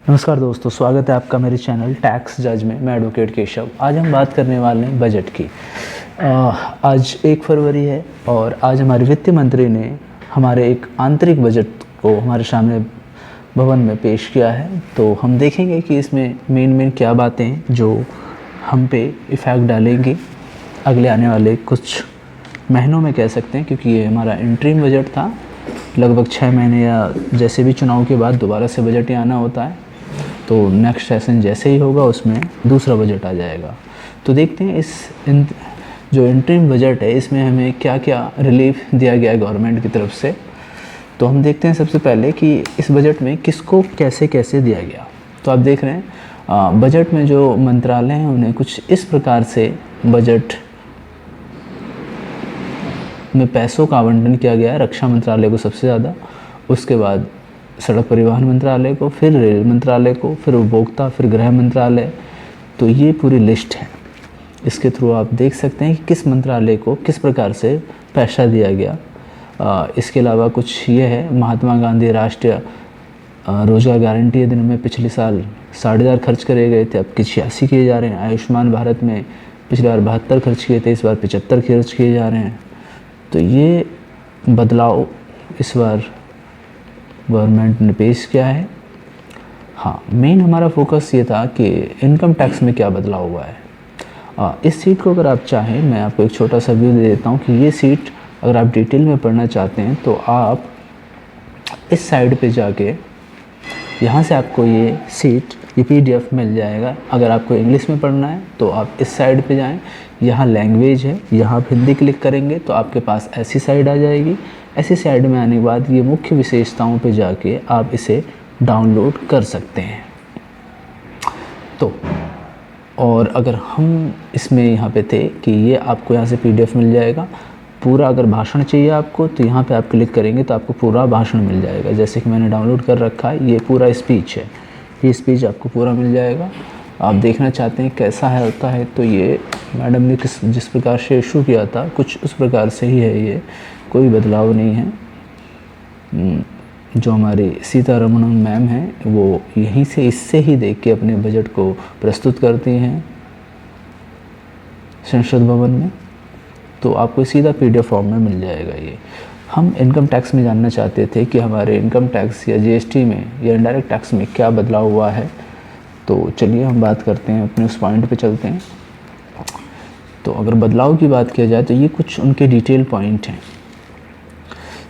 नमस्कार दोस्तों, स्वागत है आपका मेरे चैनल टैक्स जज में। मैं एडवोकेट केशव। आज हम बात करने वाले हैं बजट की। आज 1 फरवरी है और आज हमारे वित्त मंत्री ने हमारे एक आंतरिक बजट को हमारे सामने भवन में पेश किया है। तो हम देखेंगे कि इसमें मेन क्या बातें हैं जो हम पे इफ़ेक्ट डालेंगी अगले आने वाले कुछ महीनों में, कह सकते हैं, क्योंकि ये हमारा इंटरिम बजट था। लगभग 6 महीने या जैसे भी चुनाव के बाद दोबारा से बजट ही आना होता है। तो नेक्स्ट सेशन जैसे ही होगा उसमें दूसरा बजट आ जाएगा। तो देखते हैं जो इंटरिम बजट है इसमें हमें क्या क्या रिलीफ दिया गया है गवर्नमेंट की तरफ से। तो हम देखते हैं सबसे पहले कि इस बजट में किसको कैसे कैसे दिया गया। तो आप देख रहे हैं बजट में जो मंत्रालय हैं उन्हें कुछ इस प्रकार से बजट में पैसों का आवंटन किया गया है। रक्षा मंत्रालय को सबसे ज़्यादा, उसके बाद सड़क परिवहन मंत्रालय को, फिर रेल मंत्रालय को, फिर उपभोक्ता, फिर गृह मंत्रालय। तो ये पूरी लिस्ट है। इसके थ्रू आप देख सकते हैं कि किस मंत्रालय को किस प्रकार से पैसा दिया गया। इसके अलावा कुछ ये है, महात्मा गांधी राष्ट्रीय रोजगार गारंटी अधिनियम में पिछले साल 4,500 खर्च करे गए थे, अब 86 किए जा रहे हैं। आयुष्मान भारत में पिछले बार 72 खर्च किए थे, इस बार 75 खर्च किए जा रहे हैं। तो ये बदलाव इस बार गवर्नमेंट ने पेश किया है। हाँ, मेन हमारा फोकस ये था कि इनकम टैक्स में क्या बदलाव हुआ है। इस सीट को अगर आप चाहें, मैं आपको एक छोटा सा व्यू दे देता हूँ कि ये सीट अगर आप डिटेल में पढ़ना चाहते हैं तो आप इस साइड पे जाके यहाँ से आपको ये सीट, ये PDF मिल जाएगा। अगर आपको इंग्लिश में पढ़ना है तो आप इस साइड पे जाएं, यहाँ लैंग्वेज है, यहाँ आप हिंदी क्लिक करेंगे तो आपके पास ऐसी साइड आ जाएगी। ऐसी साइड में आने के बाद ये मुख्य विशेषताओं पे जाके आप इसे डाउनलोड कर सकते हैं। तो और अगर हम इसमें यहाँ पे थे कि ये आपको यहाँ से PDF मिल जाएगा पूरा। अगर भाषण चाहिए आपको तो यहाँ पे आप क्लिक करेंगे तो आपको पूरा भाषण मिल जाएगा। जैसे कि मैंने डाउनलोड कर रखा है, ये पूरा स्पीच है, ये स्पीच आपको पूरा मिल जाएगा। आप देखना चाहते हैं कैसा है होता है तो ये मैडम ने जिस प्रकार से इशू किया था कुछ उस प्रकार से ही है, ये कोई बदलाव नहीं है। जो हमारी सीतारमण मैम हैं वो यहीं से इससे ही देख के अपने बजट को प्रस्तुत करती हैं संसद भवन में। तो आपको सीधा PDF फॉर्म में मिल जाएगा ये। हम इनकम टैक्स में जानना चाहते थे कि हमारे इनकम टैक्स या GST में या इनडायरेक्ट टैक्स में क्या बदलाव हुआ है। तो चलिए हम बात करते हैं, अपने उस पॉइंट पे चलते हैं। तो अगर बदलाव की बात किया जाए तो ये कुछ उनके डिटेल पॉइंट हैं।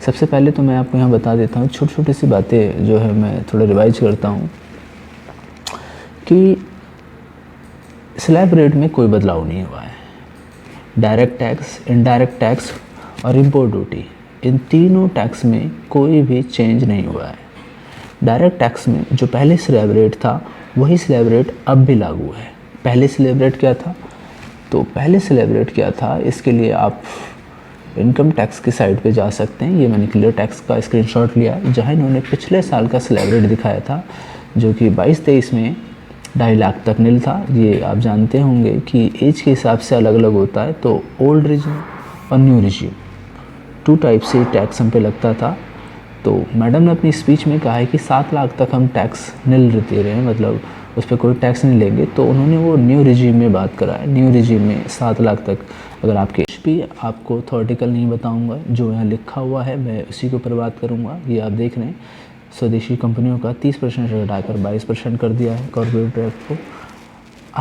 सबसे पहले तो मैं आपको यहाँ बता देता हूँ, छोटी छोटी सी बातें जो है मैं थोड़ा रिवाइज करता हूँ कि स्लैब रेट में कोई बदलाव नहीं हुआ है। डायरेक्ट टैक्स, इनडायरेक्ट टैक्स और इम्पोर्ट ड्यूटी, इन तीनों टैक्स में कोई भी चेंज नहीं हुआ है। डायरेक्ट टैक्स में जो पहले स्लैब रेट था वही स्लैब रेट अब भी लागू है। पहले स्लैब रेट क्या था? तो पहले स्लैब रेट क्या था, इसके लिए आप इनकम टैक्स की साइट पे जा सकते हैं। ये मैंने क्लियर टैक्स का स्क्रीनशॉट लिया है जहाँ इन्होंने पिछले साल का स्लैब रेट दिखाया था जो कि 22-23 में 2.5 लाख तक नील था। ये आप जानते होंगे कि एज के हिसाब से अलग अलग होता है। तो ओल्ड रिजीम और न्यू रिजीम 2 टाइप से टैक्स हम पे लगता था। तो मैडम ने अपनी स्पीच में कहा है कि 7 लाख तक हम टैक्स नील दे रहे हैं, मतलब उस पर कोई टैक्स नहीं लेंगे। तो उन्होंने वो न्यू रिजीम में बात करा है। न्यू रिजीम में 7 लाख तक अगर आपके भी, आपको थ्योरेटिकल नहीं बताऊंगा, जो यहाँ लिखा हुआ है मैं उसी के ऊपर बात करूँगा। ये आप देख रहे हैं स्वदेशी कंपनियों का 30% से घटाकर 22% कर दिया है कॉर्पोरेट टैक्स को।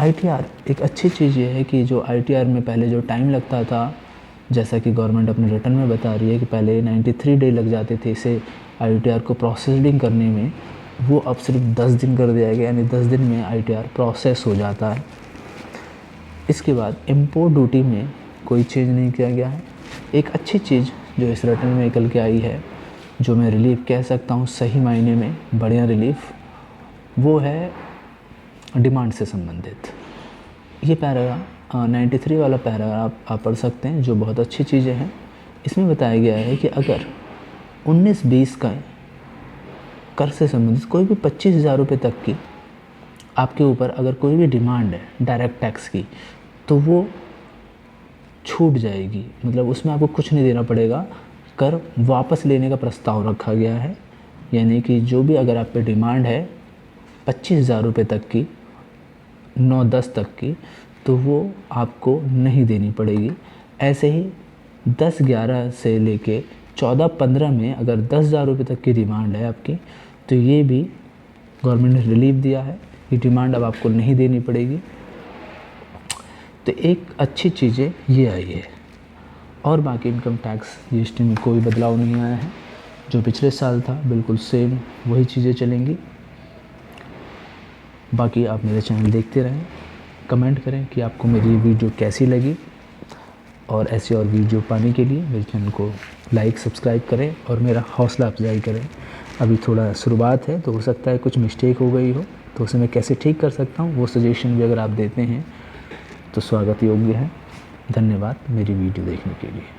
ITR एक अच्छी चीज़ ये है कि जो ITR में पहले जो टाइम लगता था, जैसा कि गवर्नमेंट अपने रिटर्न में बता रही है कि पहले 93 डे लग जाते थे इसे ITR को प्रोसेसिंग करने में, वो अब सिर्फ 10 दिन कर दिया गया, यानी 10 दिन में ITR प्रोसेस हो जाता है। इसके बाद इम्पोर्ट ड्यूटी में कोई चेंज नहीं किया गया है। एक अच्छी चीज़ जो इस रिटर्न में निकल के आई है, जो मैं रिलीफ कह सकता हूँ सही मायने में बढ़िया रिलीफ, वो है डिमांड से संबंधित। ये पैराग्राफ 93 वाला पैराग्राफ आप पढ़ सकते हैं, जो बहुत अच्छी चीज़ें हैं। इसमें बताया गया है कि अगर 19-20 का कर से संबंधित कोई भी 25,000 रुपये तक की आपके ऊपर अगर कोई भी डिमांड है डायरेक्ट टैक्स की, तो वो छूट जाएगी। मतलब उसमें आपको कुछ नहीं देना पड़ेगा, कर वापस लेने का प्रस्ताव रखा गया है। यानी कि जो भी अगर आप पे डिमांड है 25,000 रुपये तक की, 9-10 तक की, तो वो आपको नहीं देनी पड़ेगी। ऐसे ही 10-11 से लेके 14-15 में अगर 10,000 रुपये तक की डिमांड है आपकी, तो ये भी गवर्नमेंट ने रिलीफ दिया है, ये डिमांड अब आपको नहीं देनी पड़ेगी। तो एक अच्छी चीज़ें ये आई है। और बाकी इनकम टैक्स जीएसटी में कोई बदलाव नहीं आया है, जो पिछले साल था बिल्कुल सेम वही चीज़ें चलेंगी। बाकी आप मेरा चैनल देखते रहें, कमेंट करें कि आपको मेरी ये वीडियो कैसी लगी, और ऐसे और वीडियो पाने के लिए मेरे चैनल को लाइक सब्सक्राइब करें और मेरा हौसला अफजाई करें। अभी थोड़ा शुरुआत है तो हो सकता है कुछ मिस्टेक हो गई हो, तो उसे मैं कैसे ठीक कर सकता हूँ वो सजेशन भी अगर आप देते हैं तो स्वागत योग्य है। धन्यवाद मेरी वीडियो देखने के लिए।